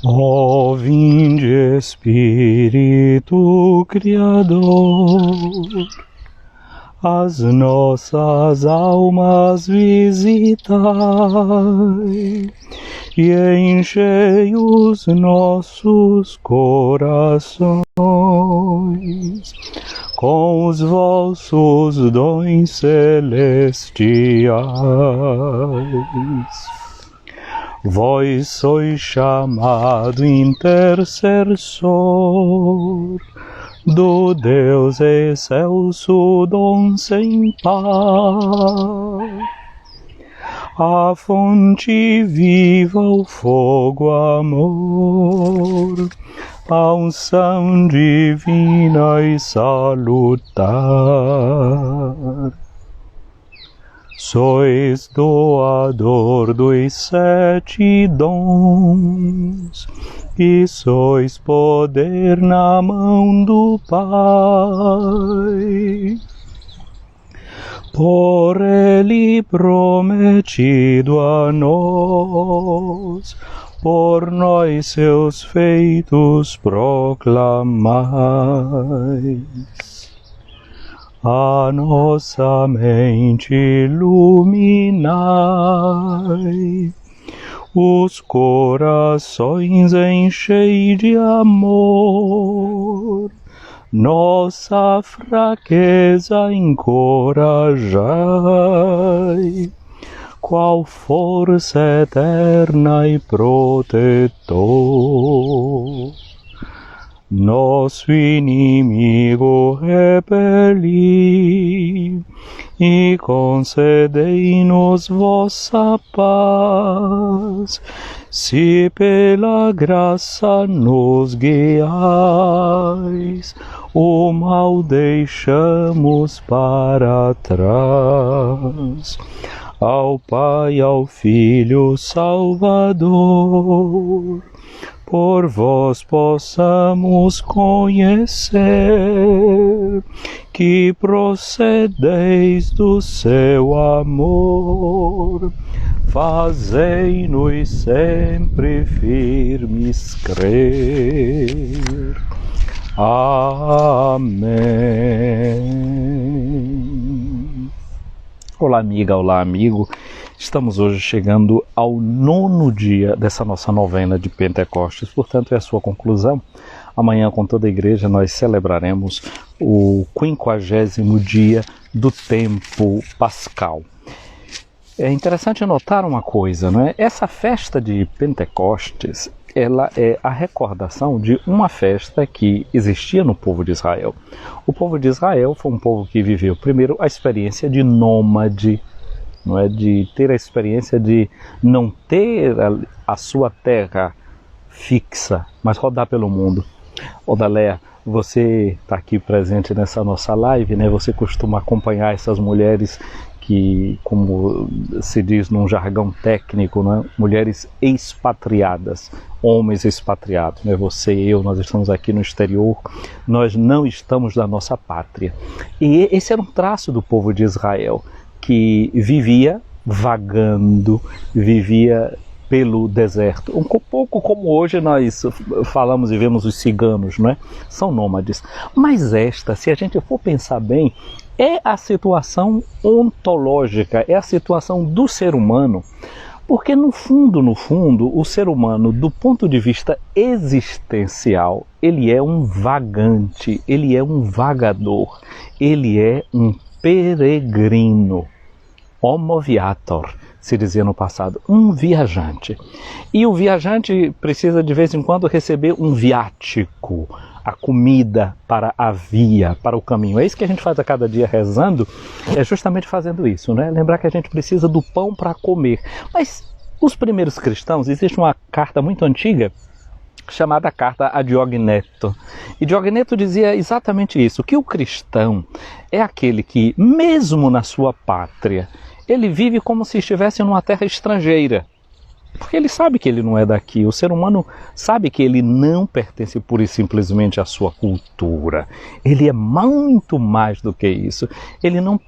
Ó, vinde Espírito Criador, as nossas almas visitai e enchei os nossos corações com os vossos dons celestiais. Vós sois chamado intercessor do Deus excelso, dom sem par, a fonte viva, o fogo, amor, a unção divina e salutar. Sois doador dos 7 dons, e sois poder na mão do Pai. Por Ele prometido a nós, por nós seus feitos proclamais. A nossa mente iluminai, os corações enchei de amor, nossa fraqueza encorajai, qual força eterna e protetor. Nosso inimigo repeli e concedei-nos vossa paz, se pela graça nos guiais, o mal deixamos para trás. Ao Pai, ao Filho Salvador, por vós possamos conhecer que procedeis do seu amor. Fazei-nos sempre firmes crer. Amém. Olá, amiga, olá, amigo. Estamos hoje chegando ao 9º dia dessa nossa novena de Pentecostes, portanto é a sua conclusão. Amanhã, com toda a igreja, nós celebraremos o 50º dia do tempo pascal. É interessante notar uma coisa, não é? Essa festa de Pentecostes, ela é a recordação de uma festa que existia no povo de Israel. O povo de Israel foi um povo que viveu primeiro a experiência de nômade, não é? De ter a experiência de não ter a sua terra fixa, mas rodar pelo mundo. Odaléa, você está aqui presente nessa nossa live, né? Você costuma acompanhar essas mulheres que, como se diz num jargão técnico, né? Mulheres expatriadas, homens expatriados, né? Você e eu, nós estamos aqui no exterior, nós não estamos na nossa pátria. E esse era um traço do povo de Israel, que vivia vagando, vivia pelo deserto. Um pouco como hoje nós falamos e vemos os ciganos, não é? São nômades. Mas esta, se a gente for pensar bem, é a situação ontológica, é a situação do ser humano, porque no fundo, o ser humano, do ponto de vista existencial, ele é um vagante, ele é um vagador, ele é um peregrino. Homo viator, se dizia no passado, um viajante. E o viajante precisa de vez em quando receber um viático, a comida para a via, para o caminho. É isso que a gente faz a cada dia rezando, é justamente fazendo isso, né? Lembrar que a gente precisa do pão para comer. Mas os primeiros cristãos, existe uma carta muito antiga, chamada Carta a Diogneto. E Diogneto dizia exatamente isso, que o cristão é aquele que, mesmo na sua pátria, ele vive como se estivesse numa terra estrangeira. Porque ele sabe que ele não é daqui. O ser humano sabe que ele não pertence pura e simplesmente à sua cultura. Ele é muito mais do que isso. Ele não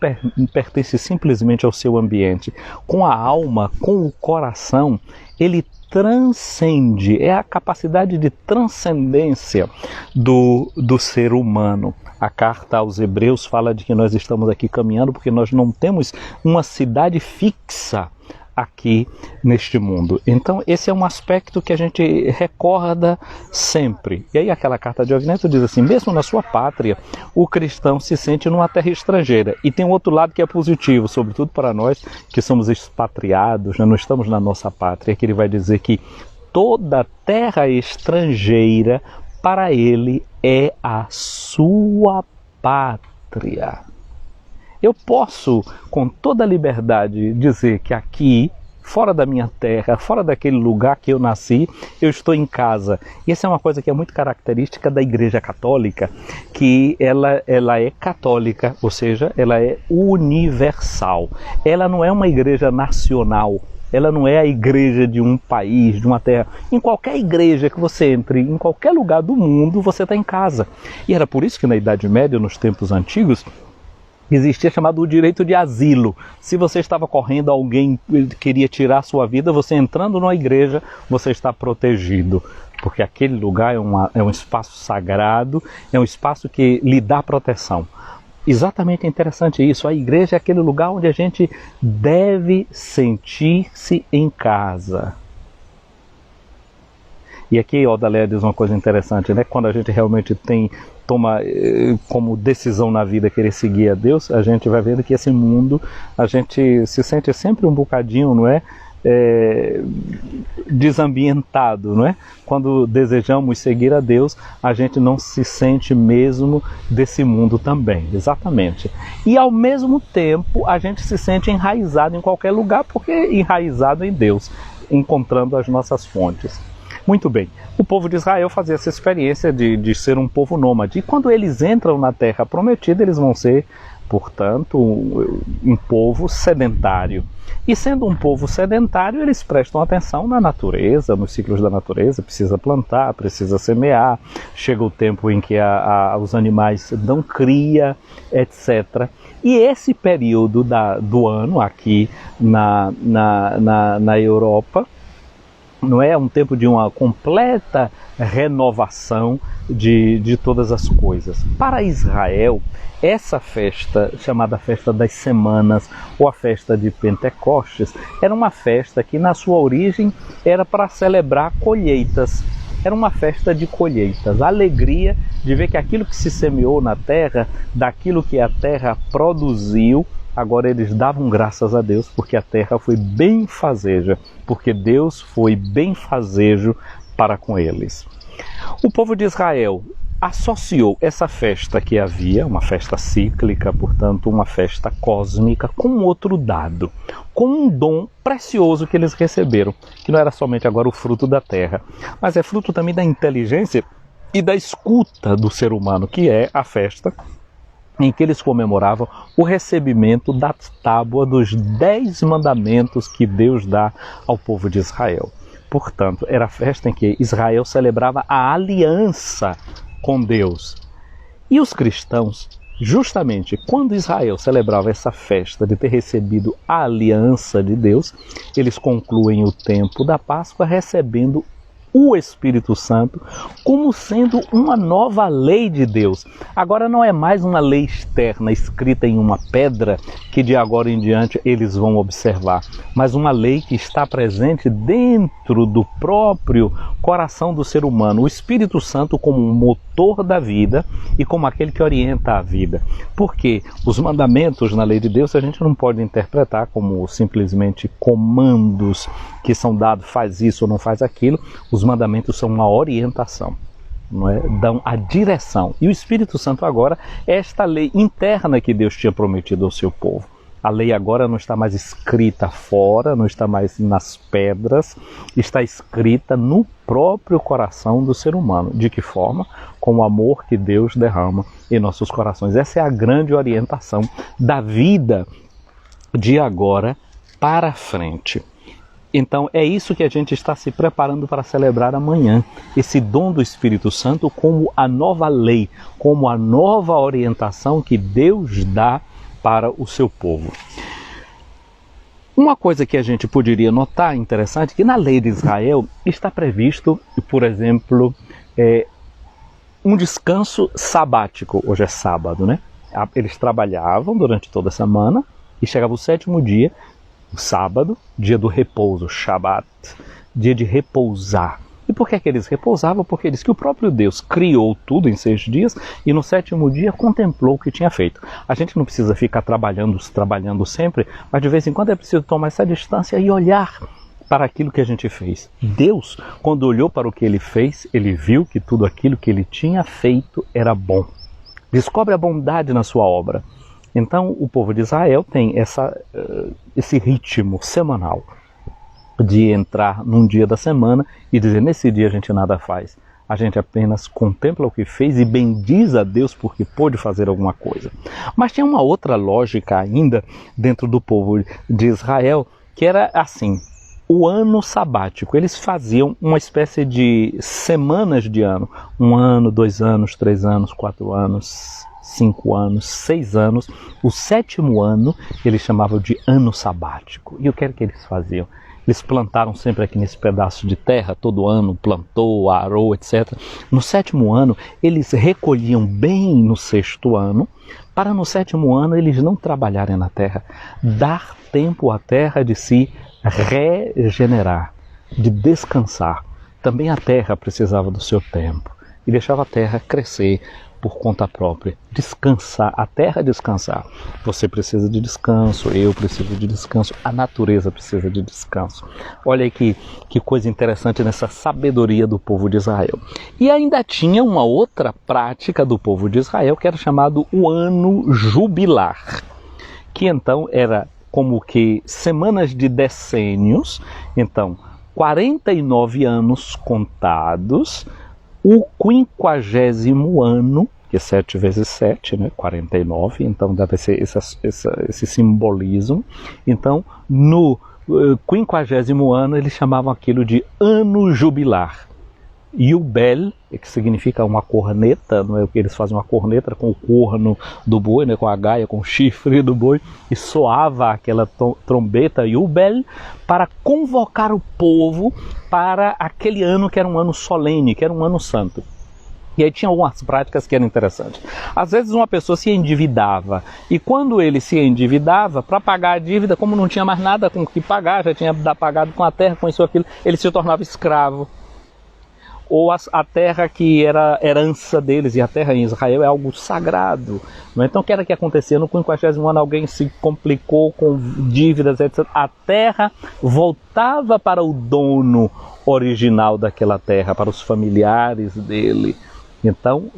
pertence simplesmente ao seu ambiente. Com a alma, com o coração, ele transcende, é a capacidade de transcendência do ser humano. A carta aos Hebreus fala de que nós estamos aqui caminhando porque nós não temos uma cidade fixa aqui neste mundo. Então esse é um aspecto que a gente recorda sempre. E aí aquela carta de Ogneto diz assim: mesmo na sua pátria, o cristão se sente numa terra estrangeira. E tem um outro lado que é positivo, sobretudo para nós que somos expatriados, né? Não estamos na nossa pátria, que ele vai dizer que toda terra estrangeira para ele é a sua pátria. Eu posso, com toda a liberdade, dizer que aqui, fora da minha terra, fora daquele lugar que eu nasci, eu estou em casa. E essa é uma coisa que é muito característica da Igreja Católica, que ela é católica, ou seja, ela é universal. Ela não é uma igreja nacional. Ela não é a igreja de um país, de uma terra. Em qualquer igreja que você entre, em qualquer lugar do mundo, você está em casa. E era por isso que na Idade Média, nos tempos antigos, existia chamado o direito de asilo. Se você estava correndo, alguém queria tirar a sua vida, você entrando numa igreja, você está protegido. Porque aquele lugar é um espaço sagrado, é um espaço que lhe dá proteção. Exatamente interessante isso. A igreja é aquele lugar onde a gente deve sentir-se em casa. E aqui Odalé diz uma coisa interessante, né? Quando a gente realmente toma como decisão na vida querer seguir a Deus, a gente vai vendo que esse mundo, a gente se sente sempre um bocadinho, não é? Desambientado, não é? Quando desejamos seguir a Deus, a gente não se sente mesmo desse mundo também, exatamente. E ao mesmo tempo, a gente se sente enraizado em qualquer lugar, porque enraizado em Deus, encontrando as nossas fontes. Muito bem, o povo de Israel fazia essa experiência de ser um povo nômade. E quando eles entram na terra prometida, eles vão ser, portanto, um povo sedentário. E sendo um povo sedentário, eles prestam atenção na natureza, nos ciclos da natureza. Precisa plantar, precisa semear, chega o tempo em que os animais dão cria, etc. E esse período do ano aqui na Europa, não é um tempo de uma completa renovação de todas as coisas. Para Israel, essa festa, chamada Festa das Semanas, ou a Festa de Pentecostes, era uma festa que na sua origem era para celebrar colheitas. Era uma festa de colheitas, a alegria de ver que aquilo que se semeou na terra, daquilo que a terra produziu, agora eles davam graças a Deus porque a terra foi benfazeja, porque Deus foi benfazejo para com eles. O povo de Israel associou essa festa que havia, uma festa cíclica, portanto uma festa cósmica, com outro dado, com um dom precioso que eles receberam, que não era somente agora o fruto da terra, mas é fruto também da inteligência e da escuta do ser humano, que é a festa em que eles comemoravam o recebimento da tábua dos 10 mandamentos que Deus dá ao povo de Israel. Portanto, era a festa em que Israel celebrava a aliança com Deus. E os cristãos, justamente quando Israel celebrava essa festa de ter recebido a aliança de Deus, eles concluem o tempo da Páscoa recebendo o Espírito Santo como sendo uma nova lei de Deus. Agora não é mais uma lei externa escrita em uma pedra que de agora em diante eles vão observar, mas uma lei que está presente dentro do próprio coração do ser humano. O Espírito Santo como um motor da vida e como aquele que orienta a vida. Porque os mandamentos na lei de Deus a gente não pode interpretar como simplesmente comandos que são dados, faz isso ou não faz aquilo. Os mandamentos são uma orientação, não é? Dão a direção. E o Espírito Santo agora é esta lei interna que Deus tinha prometido ao seu povo. A lei agora não está mais escrita fora, não está mais nas pedras, está escrita no próprio coração do ser humano. De que forma? Com o amor que Deus derrama em nossos corações. Essa é a grande orientação da vida de agora para frente. Então é isso que a gente está se preparando para celebrar amanhã, esse dom do Espírito Santo como a nova lei, como a nova orientação que Deus dá para o seu povo. Uma coisa que a gente poderia notar interessante, que na lei de Israel está previsto, por exemplo, um descanso sabático. Hoje é sábado, né? Eles trabalhavam durante toda a semana e chegava o sétimo dia, o sábado, dia do repouso, Shabat, dia de repousar. E por que eles repousavam? Porque diz que o próprio Deus criou tudo em 6 dias e no sétimo dia contemplou o que tinha feito. A gente não precisa ficar trabalhando sempre, mas de vez em quando é preciso tomar essa distância e olhar para aquilo que a gente fez. Deus, quando olhou para o que ele fez, ele viu que tudo aquilo que ele tinha feito era bom. Descobre a bondade na sua obra. Então o povo de Israel tem esse ritmo semanal de entrar num dia da semana e dizer, nesse dia a gente nada faz. A gente apenas contempla o que fez e bendiz a Deus porque pôde fazer alguma coisa. Mas tinha uma outra lógica ainda dentro do povo de Israel, que era assim, o ano sabático. Eles faziam uma espécie de semanas de ano. 1 ano, 2 anos, 3 anos, 4 anos, 5 anos, 6 anos. O 7º ano eles chamavam de ano sabático. E o que era que eles faziam? Eles plantaram sempre aqui nesse pedaço de terra, todo ano plantou, arou, etc. No 7º ano, eles recolhiam bem no 6º ano, para no 7º ano eles não trabalharem na terra, dar tempo à terra de se regenerar, de descansar. Também a terra precisava do seu tempo e deixava a terra crescer por conta própria, descansar, a terra descansar. Você precisa de descanso, eu preciso de descanso, a natureza precisa de descanso. Olha aí que coisa interessante nessa sabedoria do povo de Israel. E ainda tinha uma outra prática do povo de Israel que era chamado o ano jubilar, que então era como que semanas de decênios, então 49 anos contados, o 50º ano, que é 7 vezes 7, né? 49, então deve ser esse simbolismo. Então, no 50º ano, eles chamavam aquilo de ano jubilar. Yubel, que significa uma corneta, não é o que eles fazem, uma corneta com o corno do boi, né? Com a gaia, com o chifre do boi, e soava aquela trombeta Yubel para convocar o povo para aquele ano que era um ano solene, que era um ano santo. E aí tinha algumas práticas que eram interessantes. Às vezes uma pessoa se endividava, e quando ele se endividava, para pagar a dívida, como não tinha mais nada com o que pagar, já tinha pagado com a terra, com isso ou aquilo, ele se tornava escravo. Ou a terra que era herança deles, e a terra em Israel é algo sagrado. Então o que era que acontecia? No 50º ano alguém se complicou com dívidas, etc. A terra voltava para o dono original daquela terra, para os familiares dele. Então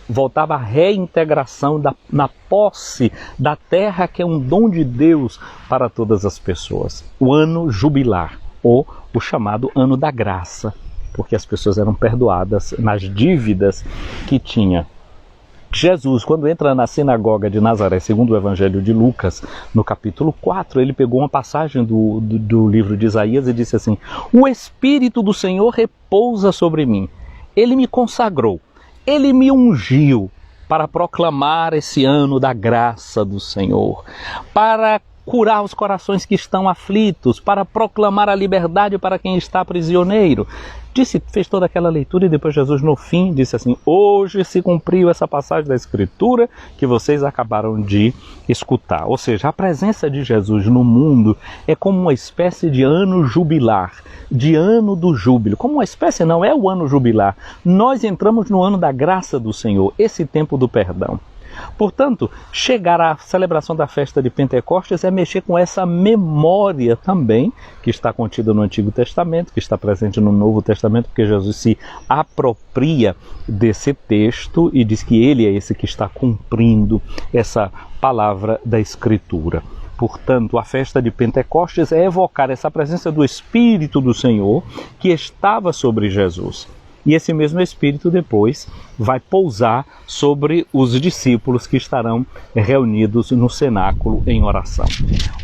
voltava a reintegração na posse da terra, que é um dom de Deus para todas as pessoas. O ano jubilar, ou o chamado ano da graça, porque as pessoas eram perdoadas nas dívidas que tinha. Jesus, quando entra na sinagoga de Nazaré, segundo o Evangelho de Lucas, no capítulo 4, ele pegou uma passagem do livro de Isaías e disse assim: o Espírito do Senhor repousa sobre mim, ele me consagrou, ele me ungiu para proclamar esse ano da graça do Senhor, para curar os corações que estão aflitos, para proclamar a liberdade para quem está prisioneiro. Fez toda aquela leitura e depois Jesus no fim disse assim: hoje se cumpriu essa passagem da Escritura que vocês acabaram de escutar. Ou seja, a presença de Jesus no mundo é como uma espécie de ano jubilar, de ano do júbilo. Como uma espécie, não é o ano jubilar. Nós entramos no ano da graça do Senhor, esse tempo do perdão. Portanto, chegar à celebração da festa de Pentecostes é mexer com essa memória também, que está contida no Antigo Testamento, que está presente no Novo Testamento, porque Jesus se apropria desse texto e diz que ele é esse que está cumprindo essa palavra da Escritura. Portanto, a festa de Pentecostes é evocar essa presença do Espírito do Senhor que estava sobre Jesus. e esse mesmo Espírito depois vai pousar sobre os discípulos que estarão reunidos no cenáculo em oração.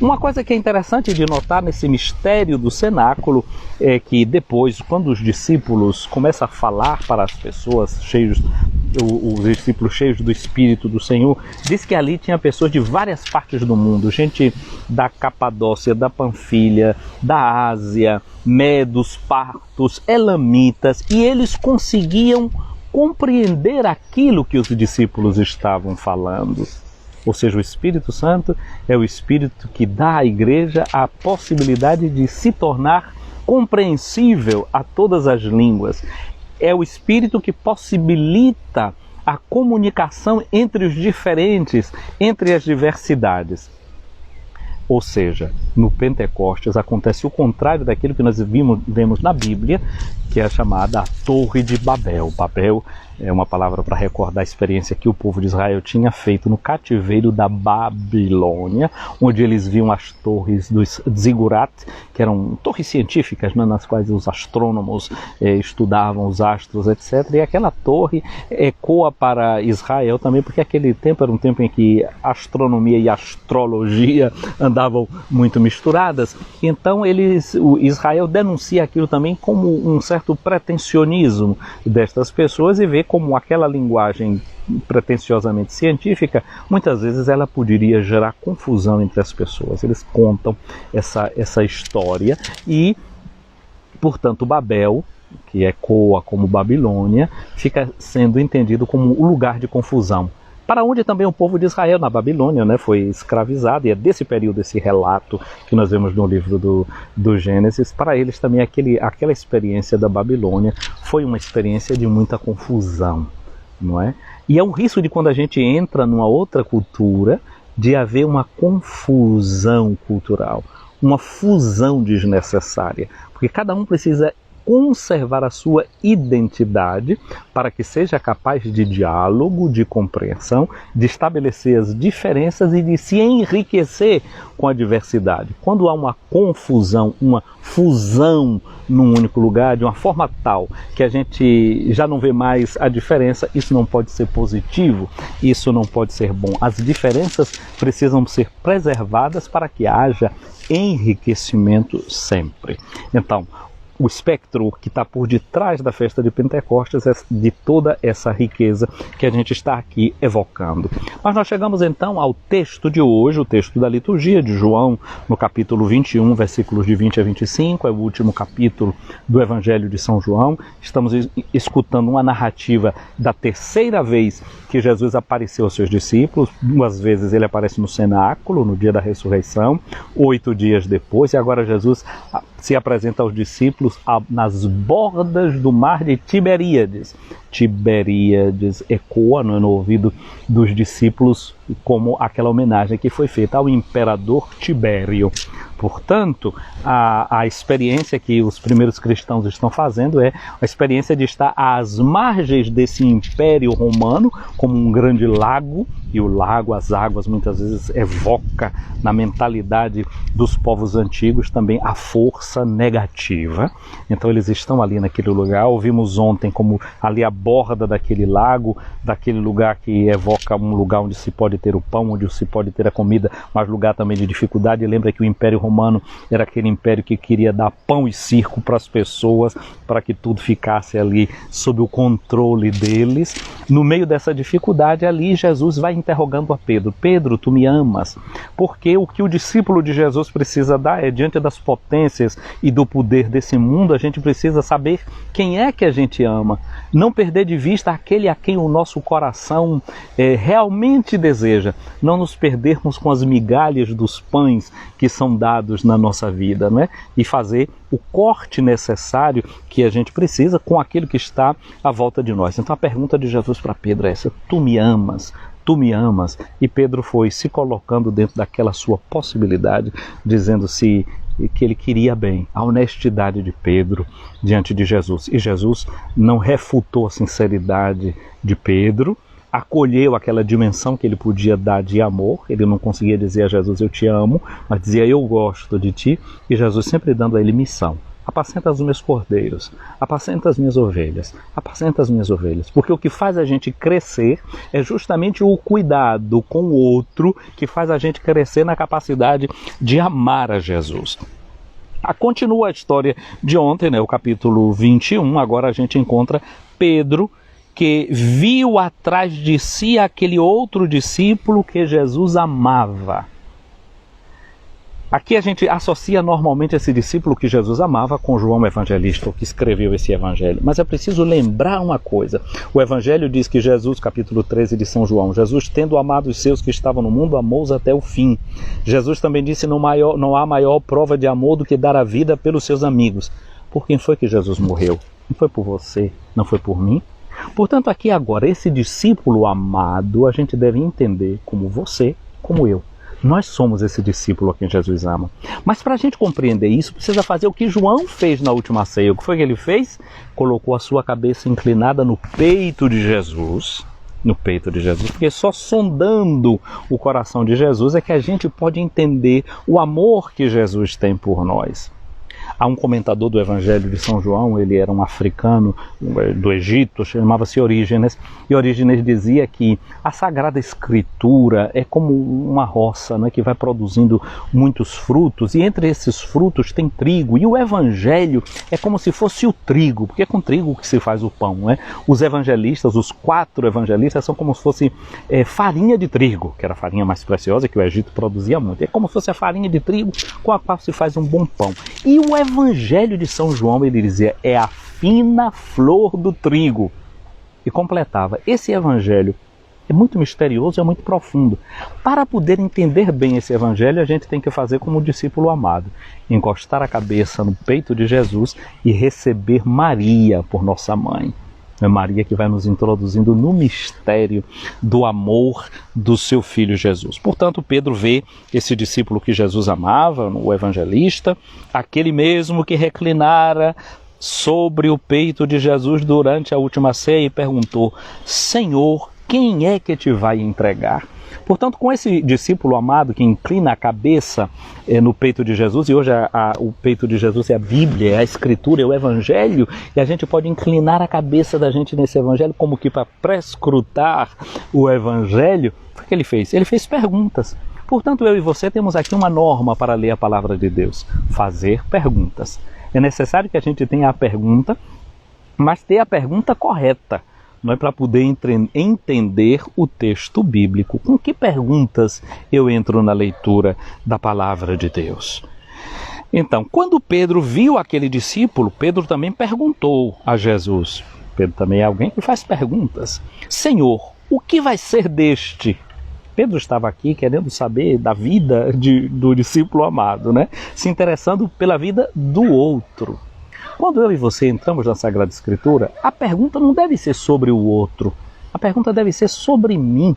Uma coisa que é interessante de notar nesse mistério do cenáculo é que depois, quando os discípulos começam a falar para as pessoas, os discípulos cheios do Espírito do Senhor, diz que ali tinha pessoas de várias partes do mundo, gente da Capadócia, da Panfilha, da Ásia, medos, partos, elamitas, e eles conseguiam compreender aquilo que os discípulos estavam falando. Ou seja, o Espírito Santo é o Espírito que dá à igreja a possibilidade de se tornar compreensível a todas as línguas. É o Espírito que possibilita a comunicação entre os diferentes, entre as diversidades. Ou seja, no Pentecostes acontece o contrário daquilo que nós vemos na Bíblia, que é chamada a Torre de Babel. Babel é uma palavra para recordar a experiência que o povo de Israel tinha feito no cativeiro da Babilônia, onde eles viam as torres dos Zigurat, que eram torres científicas, né, nas quais os astrônomos estudavam os astros, etc. E aquela torre ecoa para Israel também, porque aquele tempo era um tempo em que astronomia e astrologia andavam muito misturadas. Então Israel denuncia aquilo também como um certo pretensionismo destas pessoas e vê como aquela linguagem pretensiosamente científica, muitas vezes ela poderia gerar confusão entre as pessoas. Eles contam essa história e, portanto, Babel, que ecoa como Babilônia, fica sendo entendido como um lugar de confusão. Para onde também o povo de Israel, na Babilônia, né, foi escravizado, e é desse período, esse relato que nós vemos no livro do Gênesis. Para eles também aquela experiência da Babilônia foi uma experiência de muita confusão, não é? E é um risco de, quando a gente entra numa outra cultura, de haver uma confusão cultural, uma fusão desnecessária, porque cada um precisa conservar a sua identidade para que seja capaz de diálogo, de compreensão, de estabelecer as diferenças e de se enriquecer com a diversidade. Quando há uma confusão, uma fusão num único lugar, de uma forma tal que a gente já não vê mais a diferença, isso não pode ser positivo, isso não pode ser bom. As diferenças precisam ser preservadas para que haja enriquecimento sempre. Então, o espectro que está por detrás da festa de Pentecostes é de toda essa riqueza que a gente está aqui evocando. Mas nós chegamos então ao texto de hoje, o texto da liturgia de João, no capítulo 21, versículos de 20 a 25, é o último capítulo do Evangelho de São João. Estamos escutando uma narrativa da terceira vez que Jesus apareceu aos seus discípulos. 2 vezes ele aparece no cenáculo, no dia da ressurreição, 8 dias depois, e agora Jesus se apresenta aos discípulos nas bordas do mar de Tiberíades. Tiberíades ecoa no ouvido dos discípulos como aquela homenagem que foi feita ao imperador Tibério. Portanto, a experiência que os primeiros cristãos estão fazendo é a experiência de estar às margens desse império romano, como um grande lago, e o lago, as águas, muitas vezes evoca na mentalidade dos povos antigos também a força negativa. Então eles estão ali naquele lugar. Ouvimos ontem como ali a borda daquele lago, daquele lugar que evoca um lugar onde se pode ter o pão, onde se pode ter a comida, mas lugar também de dificuldade. E lembra que o Império Romano era aquele império que queria dar pão e circo para as pessoas, para que tudo ficasse ali sob o controle deles. No meio dessa dificuldade ali, Jesus vai interrogando a Pedro: Pedro, tu me amas? Porque o que o discípulo de Jesus precisa dar é, diante das potências e do poder desse mundo, a gente precisa saber quem é que a gente ama. Não perder de vista aquele a quem o nosso coração realmente deseja. Não nos perdermos com as migalhas dos pães que são dados na nossa vida, não é? E fazer o corte necessário que a gente precisa com aquilo que está à volta de nós. Então a pergunta de Jesus para Pedro é essa: tu me amas? Tu me amas? E Pedro foi se colocando dentro daquela sua possibilidade, dizendo-se que ele queria bem, a honestidade de Pedro diante de Jesus. E Jesus não refutou a sinceridade de Pedro, acolheu aquela dimensão que ele podia dar de amor. Ele não conseguia dizer a Jesus: eu te amo, mas dizia: eu gosto de ti. E Jesus sempre dando a ele missão: apacenta os meus cordeiros, apacenta as minhas ovelhas, apacenta as minhas ovelhas. Porque o que faz a gente crescer é justamente o cuidado com o outro, que faz a gente crescer na capacidade de amar a Jesus. Continua a história de ontem, né, o capítulo 21, agora a gente encontra Pedro, que viu atrás de si aquele outro discípulo que Jesus amava. Aqui a gente associa normalmente esse discípulo que Jesus amava com João Evangelista, o que escreveu esse evangelho. Mas é preciso lembrar uma coisa. O evangelho diz que Jesus, capítulo 13 de São João, Jesus, tendo amado os seus que estavam no mundo, amou-os até o fim. Jesus também disse, não há maior prova de amor do que dar a vida pelos seus amigos. Por quem foi que Jesus morreu? Não foi por você, não foi por mim? Portanto, aqui agora, esse discípulo amado, a gente deve entender como você, como eu. Nós somos esse discípulo a quem Jesus ama. Mas para a gente compreender isso, precisa fazer o que João fez na última ceia. O que foi que ele fez? Colocou a sua cabeça inclinada no peito de Jesus. No peito de Jesus. Porque só sondando o coração de Jesus é que a gente pode entender o amor que Jesus tem por nós. Há um comentador do Evangelho de São João, ele era um africano do Egito, chamava-se Orígenes, e Orígenes dizia que a Sagrada Escritura é como uma roça, né, que vai produzindo muitos frutos, e entre esses frutos tem trigo, e o Evangelho é como se fosse o trigo, porque é com trigo que se faz o pão, né? Os evangelistas, os 4 evangelistas, são como se fosse farinha de trigo, que era a farinha mais preciosa que o Egito produzia muito, é como se fosse a farinha de trigo com a qual se faz um bom pão. E o Evangelho de São João, ele dizia, é a fina flor do trigo. E completava, esse Evangelho é muito misterioso, é muito profundo. Para poder entender bem esse Evangelho, a gente tem que fazer como o discípulo amado, encostar a cabeça no peito de Jesus e receber Maria por nossa mãe. É Maria que vai nos introduzindo no mistério do amor do seu filho Jesus. Portanto, Pedro vê esse discípulo que Jesus amava, o evangelista, aquele mesmo que reclinara sobre o peito de Jesus durante a última ceia e perguntou, Senhor, quem é que te vai entregar? Portanto, com esse discípulo amado que inclina a cabeça no peito de Jesus, e hoje o peito de Jesus é a Bíblia, é a Escritura, é o Evangelho, e a gente pode inclinar a cabeça da gente nesse Evangelho como que para prescrutar o Evangelho. O que ele fez? Ele fez perguntas. Portanto, eu e você temos aqui uma norma para ler a palavra de Deus, fazer perguntas. É necessário que a gente tenha a pergunta, mas ter a pergunta correta. Não é para poder entender o texto bíblico. Com que perguntas eu entro na leitura da palavra de Deus? Então, quando Pedro viu aquele discípulo, Pedro também perguntou a Jesus. Pedro também é alguém que faz perguntas. Senhor, o que vai ser deste? Pedro estava aqui querendo saber da vida do discípulo amado, né? Se interessando pela vida do outro. Quando eu e você entramos na Sagrada Escritura, a pergunta não deve ser sobre o outro. A pergunta deve ser sobre mim,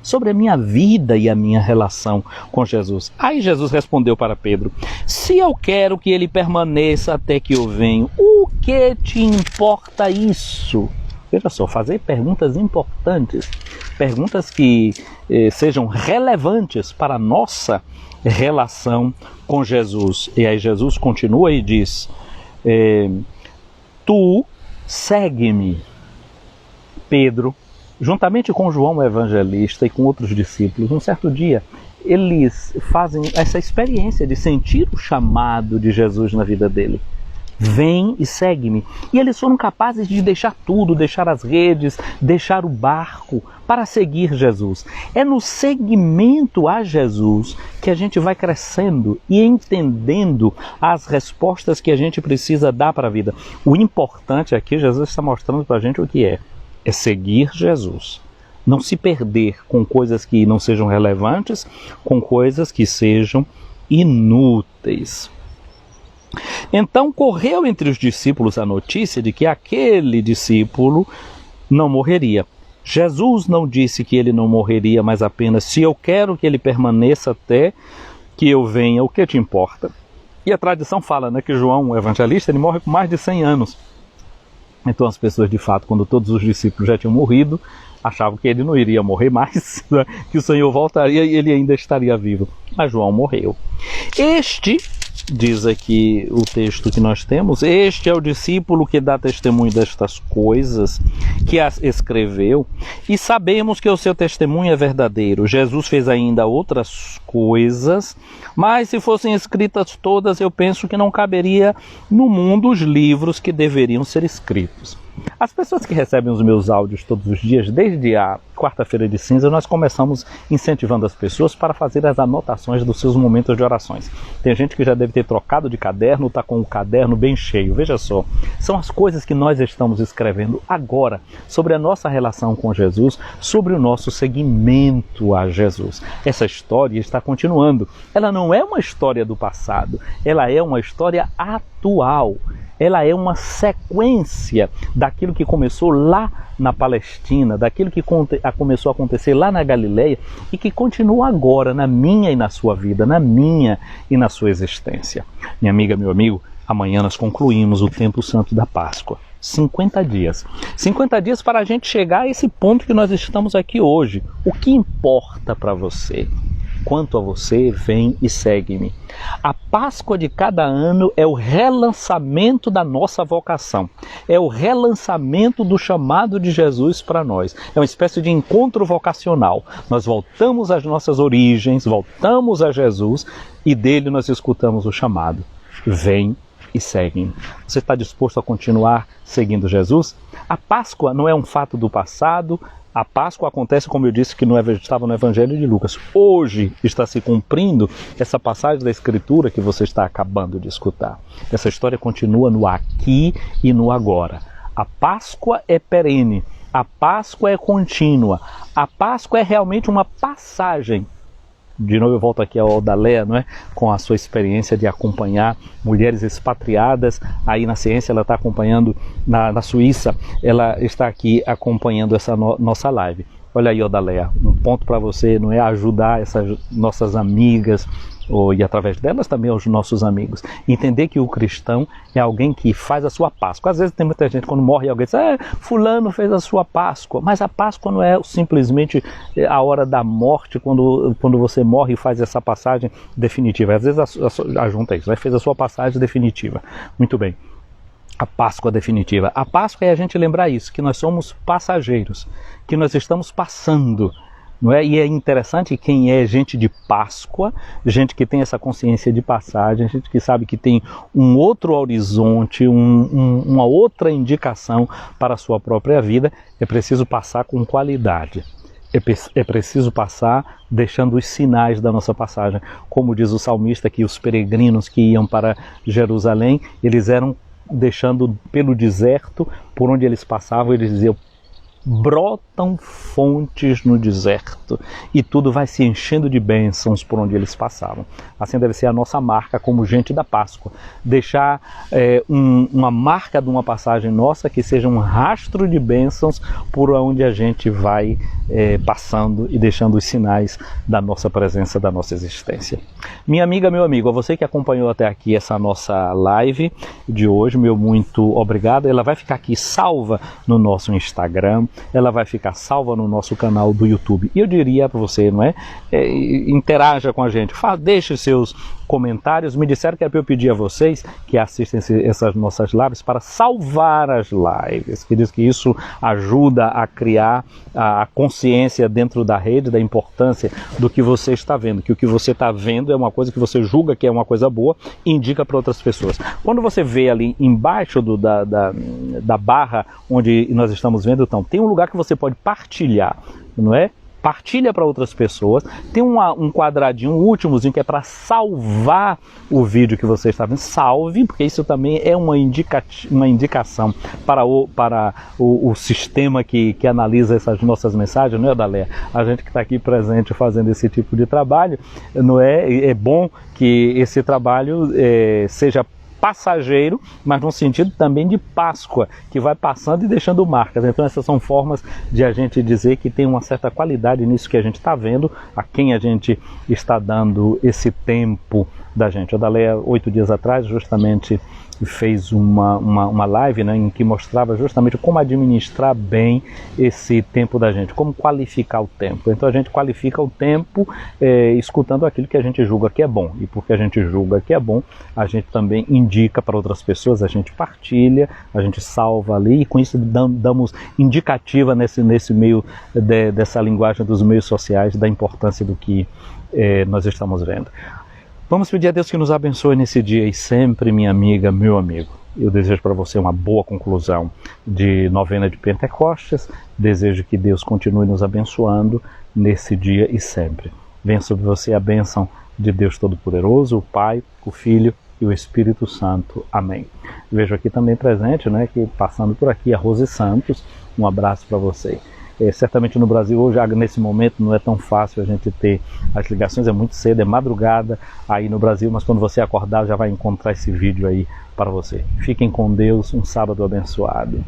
sobre a minha vida e a minha relação com Jesus. Aí Jesus respondeu para Pedro, se eu quero que ele permaneça até que eu venho, o que te importa isso? Veja só, fazer perguntas importantes, perguntas que sejam relevantes para a nossa relação com Jesus. E aí Jesus continua e diz, tu segue-me. Pedro, juntamente com João Evangelista e com outros discípulos, um certo dia, eles fazem essa experiência de sentir o chamado de Jesus na vida dele. Vem e segue-me. E eles foram capazes de deixar tudo, deixar as redes, deixar o barco para seguir Jesus. É no seguimento a Jesus que a gente vai crescendo e entendendo as respostas que a gente precisa dar para a vida. O importante aqui, Jesus está mostrando para a gente o que é seguir Jesus. Não se perder com coisas que não sejam relevantes, com coisas que sejam inúteis. Então correu entre os discípulos a notícia de que aquele discípulo não morreria. Jesus não disse que ele não morreria, mas apenas se eu quero que ele permaneça até que eu venha, o que te importa? E a tradição fala, né, que João, o evangelista, ele morre com mais de 100 anos. Então as pessoas, de fato, quando todos os discípulos já tinham morrido, achavam que ele não iria morrer mais, que o Senhor voltaria e ele ainda estaria vivo. Mas João morreu. Este diz aqui o texto que nós temos: este é o discípulo que dá testemunho destas coisas, que as escreveu, e sabemos que o seu testemunho é verdadeiro. Jesus fez ainda outras coisas, mas se fossem escritas todas, eu penso que não caberia no mundo os livros que deveriam ser escritos. As pessoas que recebem os meus áudios todos os dias, desde a quarta-feira de cinza, nós começamos incentivando as pessoas para fazer as anotações dos seus momentos de orações. Tem gente que já deve ter trocado de caderno, está com o caderno bem cheio. Veja só, são as coisas que nós estamos escrevendo agora sobre a nossa relação com Jesus, sobre o nosso seguimento a Jesus. Essa história está continuando. Ela não é uma história do passado, ela é uma história atual. Ela é uma sequência daquilo que começou lá na Palestina, daquilo que começou a acontecer lá na Galileia e que continua agora na minha e na sua vida, na minha e na sua existência. Minha amiga, meu amigo, amanhã nós concluímos o tempo santo da Páscoa. 50 dias. 50 dias para a gente chegar a esse ponto que nós estamos aqui hoje. O que importa para você? Quanto a você, vem e segue-me. A Páscoa de cada ano é o relançamento da nossa vocação. É o relançamento do chamado de Jesus para nós. É uma espécie de encontro vocacional. Nós voltamos às nossas origens, voltamos a Jesus e dele nós escutamos o chamado. Vem e segue-me. Você está disposto a continuar seguindo Jesus? A Páscoa não é um fato do passado. A Páscoa acontece, como eu disse, que estava no Evangelho de Lucas. Hoje está se cumprindo essa passagem da Escritura que você está acabando de escutar. Essa história continua no aqui e no agora. A Páscoa é perene, a Páscoa é contínua, a Páscoa é realmente uma passagem. De novo eu volto aqui ao Odalea, não é? Com a sua experiência de acompanhar mulheres expatriadas aí na ciência. Ela está acompanhando na Suíça, ela está aqui acompanhando essa nossa live. Olha aí, Odalea, um ponto para você, não é, ajudar essas nossas amigas, e através delas também aos nossos amigos. Entender que o cristão é alguém que faz a sua Páscoa. Às vezes tem muita gente, quando morre alguém, diz: fulano fez a sua Páscoa. Mas a Páscoa não é simplesmente a hora da morte, quando você morre e faz essa passagem definitiva. Às vezes ajunta isso, fez a sua passagem definitiva. Muito bem. A Páscoa definitiva. A Páscoa é a gente lembrar isso, que nós somos passageiros, que nós estamos passando. Não é? E é interessante quem é gente de Páscoa, gente que tem essa consciência de passagem, gente que sabe que tem um outro horizonte, uma outra indicação para a sua própria vida. É preciso passar com qualidade. É preciso passar deixando os sinais da nossa passagem. Como diz o salmista, que os peregrinos que iam para Jerusalém, eles eram deixando pelo deserto, por onde eles passavam, eles diziam: brotam fontes no deserto, e tudo vai se enchendo de bênçãos por onde eles passavam. Assim deve ser a nossa marca como gente da Páscoa, deixar uma marca de uma passagem nossa que seja um rastro de bênçãos por onde a gente vai passando e deixando os sinais da nossa presença, da nossa existência. Minha amiga, meu amigo, a você que acompanhou até aqui essa nossa live de hoje, meu muito obrigado. Ela vai ficar aqui salva no nosso Instagram, ela vai ficar salva no nosso canal do YouTube. E eu diria para você, não é? Interaja com a gente, deixe seus comentários. Me disseram que é para eu pedir a vocês que assistem essas nossas lives para salvar as lives, que diz que isso ajuda a criar a consciência dentro da rede da importância do que você está vendo, que o que você está vendo é uma coisa que você julga que é uma coisa boa e indica para outras pessoas. Quando você vê ali embaixo da barra onde nós estamos vendo, então, tem um lugar que você pode partilhar, não é? Partilha para outras pessoas. Tem um quadradinho, um últimozinho, que é para salvar o vídeo que você está vendo. Salve, porque isso também é uma indicação para o sistema que analisa essas nossas mensagens, não é, Odalea? A gente que está aqui presente fazendo esse tipo de trabalho, não é? É bom que esse trabalho seja passageiro, mas num sentido também de Páscoa, que vai passando e deixando marcas. Então essas são formas de a gente dizer que tem uma certa qualidade nisso que a gente está vendo, a quem a gente está dando esse tempo da gente. Odalea, 8 dias atrás, justamente fez uma live, né, em que mostrava justamente como administrar bem esse tempo da gente, como qualificar o tempo. Então a gente qualifica o tempo escutando aquilo que a gente julga que é bom, e porque a gente julga que é bom, a gente também indica para outras pessoas, a gente partilha, a gente salva ali, e com isso damos indicativa nesse meio dessa linguagem dos meios sociais, da importância do que nós estamos vendo. Vamos pedir a Deus que nos abençoe nesse dia e sempre, minha amiga, meu amigo. Eu desejo para você uma boa conclusão de novena de Pentecostes. Desejo que Deus continue nos abençoando nesse dia e sempre. Venha sobre você a bênção de Deus Todo-Poderoso, o Pai, o Filho e o Espírito Santo. Amém. Vejo aqui também presente, né, que passando por aqui, a Rose Santos. Um abraço para você. Certamente no Brasil hoje, nesse momento, não é tão fácil a gente ter as ligações, é muito cedo, é madrugada aí no Brasil, mas quando você acordar já vai encontrar esse vídeo aí para você. Fiquem com Deus, um sábado abençoado.